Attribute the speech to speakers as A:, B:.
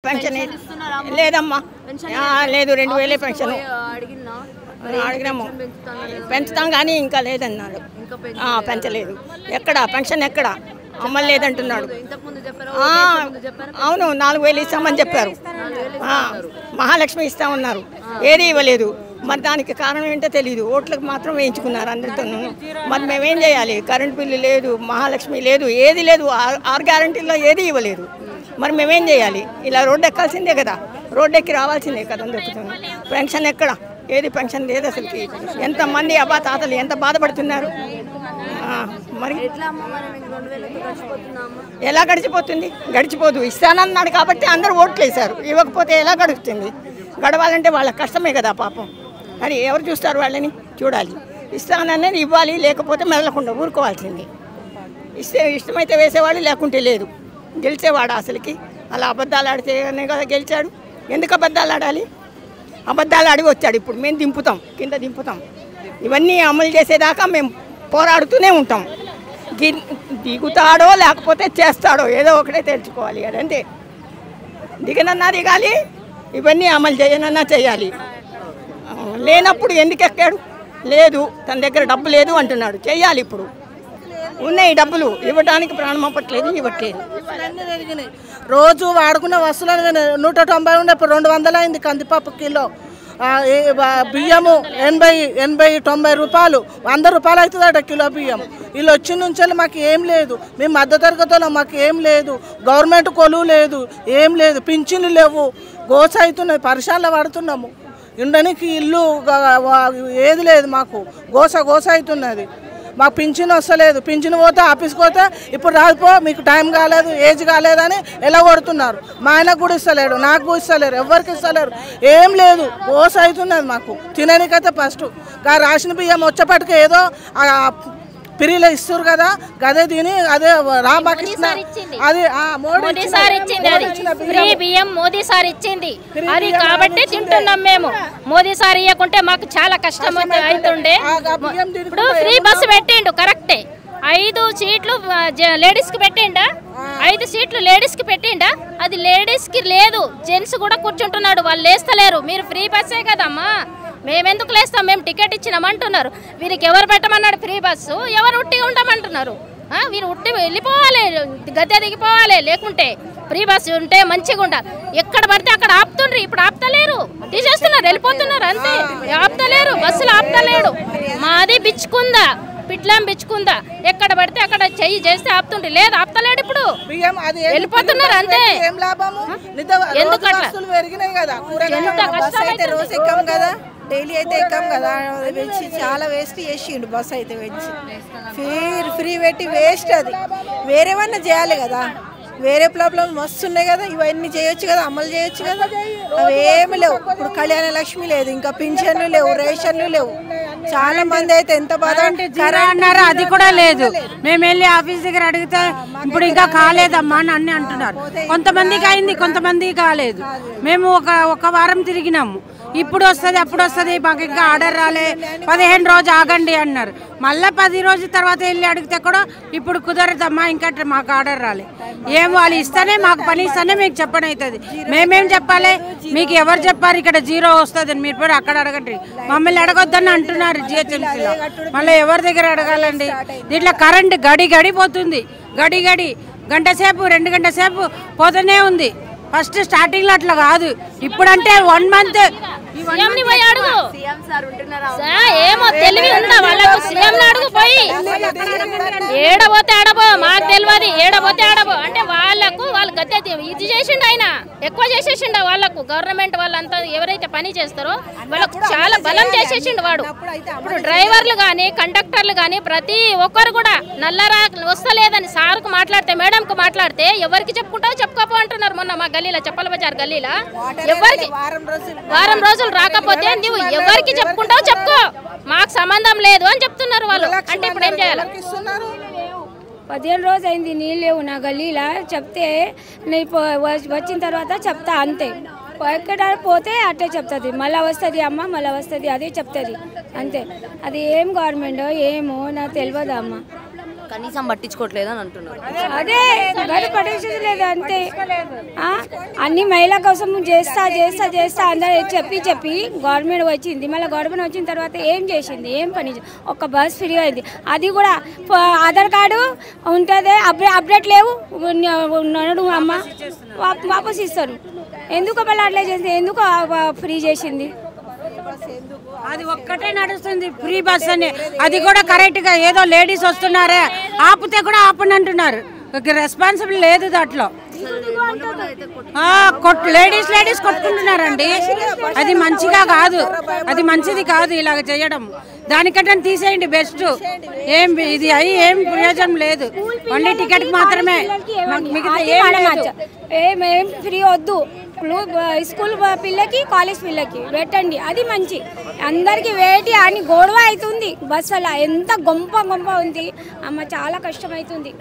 A: Pension లేదమ్మా, లేదు 2000 pension అడిగినాము, పెంచుతాం కానీ ఇంకా లేదన్నాడు. పెంచలేదు. ఎక్కడ పెన్షన్ ఎక్కడ అమలు లేదంటున్నాడు. అవును 4000 ఇస్తామని చెప్పారు, మహాలక్ష్మి ఇస్తామన్నారు, ఏది ఇవ్వలేదు. మరి దానికి కారణం ఏంటో తెలియదు. ఓట్లకు మాత్రం వేయించుకున్నారు అందరితోనూ. మరి మేమేం చేయాలి? కరెంట్ బిల్లు లేదు, మహాలక్ష్మి లేదు, ఏది లేదు, 6 గ్యారంటీల్లో ఏది ఇవ్వలేదు. మరి మేమేం చేయాలి? ఇలా రోడ్డు ఎక్కాల్సిందే కదా, రోడ్డు ఎక్కి రావాల్సిందే కదా అందరితో. పెన్షన్ ఎక్కడ? ఏది పెన్షన్ లేదు అసలుకి. ఎంతమంది అబ్బా తాతలు ఎంత బాధపడుతున్నారు. మరి ఎలా గడిచిపోతుంది? గడిచిపోదు. ఇస్తానన్నాడు కాబట్టి అందరూ ఓట్లు వేశారు. ఇవ్వకపోతే ఎలా గడుస్తుంది? గడవాలంటే వాళ్ళ కష్టమే కదా పాపం. మరి ఎవరు చూస్తారు? వాళ్ళని చూడాలి. ఇస్తాననేది ఇవ్వాలి, లేకపోతే మెదలకుండా ఊరుకోవాల్సింది. ఇష్టమైతే వేసేవాడు, లేకుంటే లేదు. గెలిచేవాడు అసలుకి. అలా అబద్ధాలు ఆడితేనే కదా గెలిచాడు. ఎందుకు అబద్ధాలు ఆడాలి? అబద్ధాలు ఆడి వచ్చాడు. ఇప్పుడు మేము దింపుతాం, కింద దింపుతాం. ఇవన్నీ అమలు చేసేదాకా మేము పోరాడుతూనే ఉంటాం. దిగుతాడో లేకపోతే చేస్తాడో ఏదో ఒకటే తెలుసుకోవాలి. అదంతే. దిగనన్నా దిగాలి, ఇవన్నీ అమలు చేయనన్నా చేయాలి. లేనప్పుడు ఎందుకు ఎక్కాడు? లేదు, తన దగ్గర డబ్బు లేదు అంటున్నాడు. చెయ్యాలి. ఇప్పుడు ఉన్నాయి డబ్బులు, ఇవ్వడానికి ప్రాణం అప్పట్లేదు, ఇవ్వట్లేదు.
B: రోజు వాడుకున్న వస్తువులు 190 ఉండే, ఇప్పుడు 200 అయింది. కందిపప్పు కిలో, బియ్యము 80-90 రూపాయలు, 100 రూపాయలు అవుతుందట కిలో బియ్యం. వీళ్ళు వచ్చిన నుంచి మాకు ఏం లేదు. మేము మధ్యతరగతిలో మాకు ఏం లేదు. గవర్నమెంట్ కొలువు లేదు, ఏం లేదు. పింఛన్లు లేవు. గోస అవుతున్నాయి, పరిశాలలో పడుతున్నాము. ఉండడానికి ఇల్లు ఏది లేదు మాకు. గోస అవుతున్నది. మాకు పింఛన్ వస్తలేదు. పింఛన్ పోతే ఆఫీస్కి పోతే ఇప్పుడు రాకపో, మీకు టైం కాలేదు, ఏజ్ కాలేదని ఎలా కొడుతున్నారు. మా ఆయనకు కూడా ఇస్తలేడు, నాకు కూడా ఇస్తలేరు, ఎవరికి ఇస్తలేరు. ఏం లేదు, గోస అవుతున్నది మాకు. తినడానికైతే ఫస్ట్ రాసిన బియ్యం వచ్చేపటికి ఏదో పిరిలో ఇస్తారు కదా, గదే తిని అదే రామకృష్ణ అది
C: మోదీ సార్ ఇచ్చింది. అది ఫ్రీ బియ్యం మోదీ సార్ ఇచ్చింది. అది కాబట్టి తింటున్నాం మేము. మోదీ సార్ ఇవ్వకుంటే మాకు చాలా కష్టం అవుతుండే. ఇప్పుడు ఫ్రీ బస్సు పెట్టిండు, కరెక్టే. 5 సీట్లు లేడీస్ కి పెట్టిండా? 5 సీట్లు లేడీస్ కి పెట్టిండా? అది లేడీస్ కి లేదు, జెంట్స్ కూడా కూర్చుంటున్నాడు. వాళ్ళు లేస్తలేరు. మీరు ఫ్రీ బస్సే కదమ్మా, మేమెందుకు లేస్తాం? మేము టికెట్ ఇచ్చినామంటున్నారు. వీరికి ఎవరు పెట్టమన్నాడు ఫ్రీ బస్సు? ఎవరు ఉట్టిగా ఉండమంటున్నారు? వీరు ఉట్టి వెళ్ళిపోవాలి, గద్దె దిగిపోవాలి. లేకుంటే ఫ్రీ బస్సు ఉంటే మంచిగా ఉండాలి. ఎక్కడ పడితే అక్కడ ఆపుతుండ్రు. ఇప్పుడు ఆపుతలేరు, తీసేస్తున్నారు, వెళ్ళిపోతున్నారు. అంతే, ఆపుతలేరు, బస్సులు ఆపుతలేడు. మాది బిచ్చుకుందా, పిట్లం బిచ్చుకుందా. ఎక్కడ పడితే అక్కడ చెయ్యి చేస్తే ఆపుతుండ్రు. లేదు, ఆపుతలేడు. ఇప్పుడు వెళ్ళిపోతున్నారు. అంతే. ఎందుకట్లా? ఎంత కష్టం.
D: రోజు ఎక్కం కదా, డైలీ అయితే ఎక్కం కదా. వెచ్చి చాలా వేస్ట్ చేసిండు బస్ అయితే. వెచ్చి ఫ్రీ పెట్టి వేస్ట్. అది వేరేవన్నా చేయాలి కదా. వేరే ప్రాబ్లం వస్తున్నాయి కదా, ఇవన్నీ చేయొచ్చు కదా, అమలు చేయొచ్చు కదా. అవేమి లేవు. ఇప్పుడు కళ్యాణ లక్ష్మి లేదు, ఇంకా పింఛన్లు లేవు, రేషన్లు లేవు. చాలా మంది అయితే ఎంత బాధ
E: అన్నారు, అది కూడా లేదు. మేము వెళ్ళి ఆఫీస్ దగ్గర అడిగితే ఇప్పుడు ఇంకా కాలేదమ్మా అని అన్ని అంటున్నారు. కొంతమందికి అయింది, కొంతమందికి కాలేదు. మేము ఒక వారం తిరిగినాము. ఇప్పుడు వస్తుంది, అప్పుడు వస్తుంది, మాకు ఇంకా ఆర్డర్ రాలే, 15 రోజు ఆగండి అన్నారు. మళ్ళీ 10 రోజుల తర్వాత వెళ్ళి అడిగితే కూడా ఇప్పుడు కుదరదమ్మా, ఇంకా మాకు ఆర్డర్ రాలే. ఏం వాళ్ళు ఇస్తేనే, మాకు పని ఇస్తేనే మీకు చెప్పని అవుతుంది. మేమేం చెప్పాలి? మీకు ఎవరు చెప్పారు ఇక్కడ 0 వస్తుంది అని? మీరు పోయి అక్కడ అడగండి. మమ్మల్ని అడగొద్దని అంటున్నారు జిహెచ్ఎంసీలో. మళ్ళీ ఎవరి దగ్గర అడగాలండి? దీంట్లో కరెంట్ గడి పోతుంది. గడి గంట సేపు 2 గంటల సేపు పోతూనే ఉంది. ఫస్ట్ స్టార్టింగ్ లో అట్లా కాదు. ఇప్పుడంటే 1 మంత్
C: ఏమో తెలివి ఉందా వాళ్ళకు? సీఎం అడుగు పోయి, ఏడబోతే ఆడబో, మాకు తెలియదు. ఏడబోతే ఆడబో అంటే వాళ్ళు గద్దె ఇది చేసిండు. ఆయన ఎక్కువ చేసేసిండు వాళ్ళకు. గవర్నమెంట్ వాళ్ళంతా ఎవరైతే పని చేస్తారో వాళ్ళకు చాలా బలం చేసేసిండు వాడు. ఇప్పుడు డ్రైవర్లు కానీ, కండక్టర్లు కానీ ప్రతి ఒక్కరు కూడా నల్లరా వస్తలేదని సార్కు మాట్లాడితే, మేడంకు మాట్లాడితే ఎవరికి చెప్పుకుంటావు చెప్పుకోపో అంటున్నారు. మొన్న మా గల్లీలో, చెప్పల బజార్ గల్లీలో, ఎవరికి వారం రోజులు రాకపోతే నువ్వు ఎవరికి చెప్పుకుంటావు చెప్పుకో, మాకు సంబంధం లేదు అని చెప్తున్నారు వాళ్ళు. అంటే ఇప్పుడు ఏం చేయాలి?
F: 15 రోజు అయింది, నీళ్ళు లేవు నా గల్లీలా. చెప్తే వచ్చిన తర్వాత చెప్తా, అంతే. ఎక్కడ పోతే అట్టే చెప్తుంది, మళ్ళీ వస్తుంది అమ్మ, మళ్ళీ వస్తుంది, అదే చెప్తుంది అంతే. అది ఏం గవర్నమెంట్ ఏమో నాకు తెలియదు అమ్మ.
G: కనీసం పట్టించుకోవట్లేదు అని అంటున్నారు.
F: అదే పట్టించలేదు అంతే. అన్ని మహిళల కోసం చేస్తా అందరూ చెప్పి గవర్నమెంట్ వచ్చింది. మళ్ళీ గవర్నమెంట్ వచ్చిన తర్వాత ఏం చేసింది? ఏం పని? ఒక బస్ ఫ్రీ అయింది, అది కూడా ఆధార్ కార్డు ఉంటుంది, అప్డేట్ లేవు నడు అమ్మ వాపస్ ఇస్తారు. ఎందుకు మళ్ళీ అట్లా చేసింది? ఎందుకు ఫ్రీ చేసింది?
E: అది ఒక్కటే నడుస్తుంది ఫ్రీ బస్ అని, అది కూడా కరెక్ట్ గా ఏదో లేడీస్ వస్తున్నారే ఆపితే కూడా ఆపని అంటున్నారు. రెస్పాన్సిబుల్ లేదు దాంట్లో. లేడీస్ కొట్టుకుంటున్నారండి. అది మంచిగా కాదు, అది మంచిది కాదు ఇలాగ చేయడం. దానికంటే తీసేయండి బెస్ట్. ఇది అయ్యి ఏం ప్రయోజనం లేదు, ఓన్లీ టికెట్ మాత్రమే.
F: ఏం ఫ్రీ వద్దు. స్కూల్ పిల్లకి కాలేజ్ పిల్లకి పెట్టండి, అది మంచి. అందరికి వేటి అని గొడవ అవుతుంది బస్సులో. ఎంత గొంప ఉంది అమ్మ, చాలా కష్టం అవుతుంది.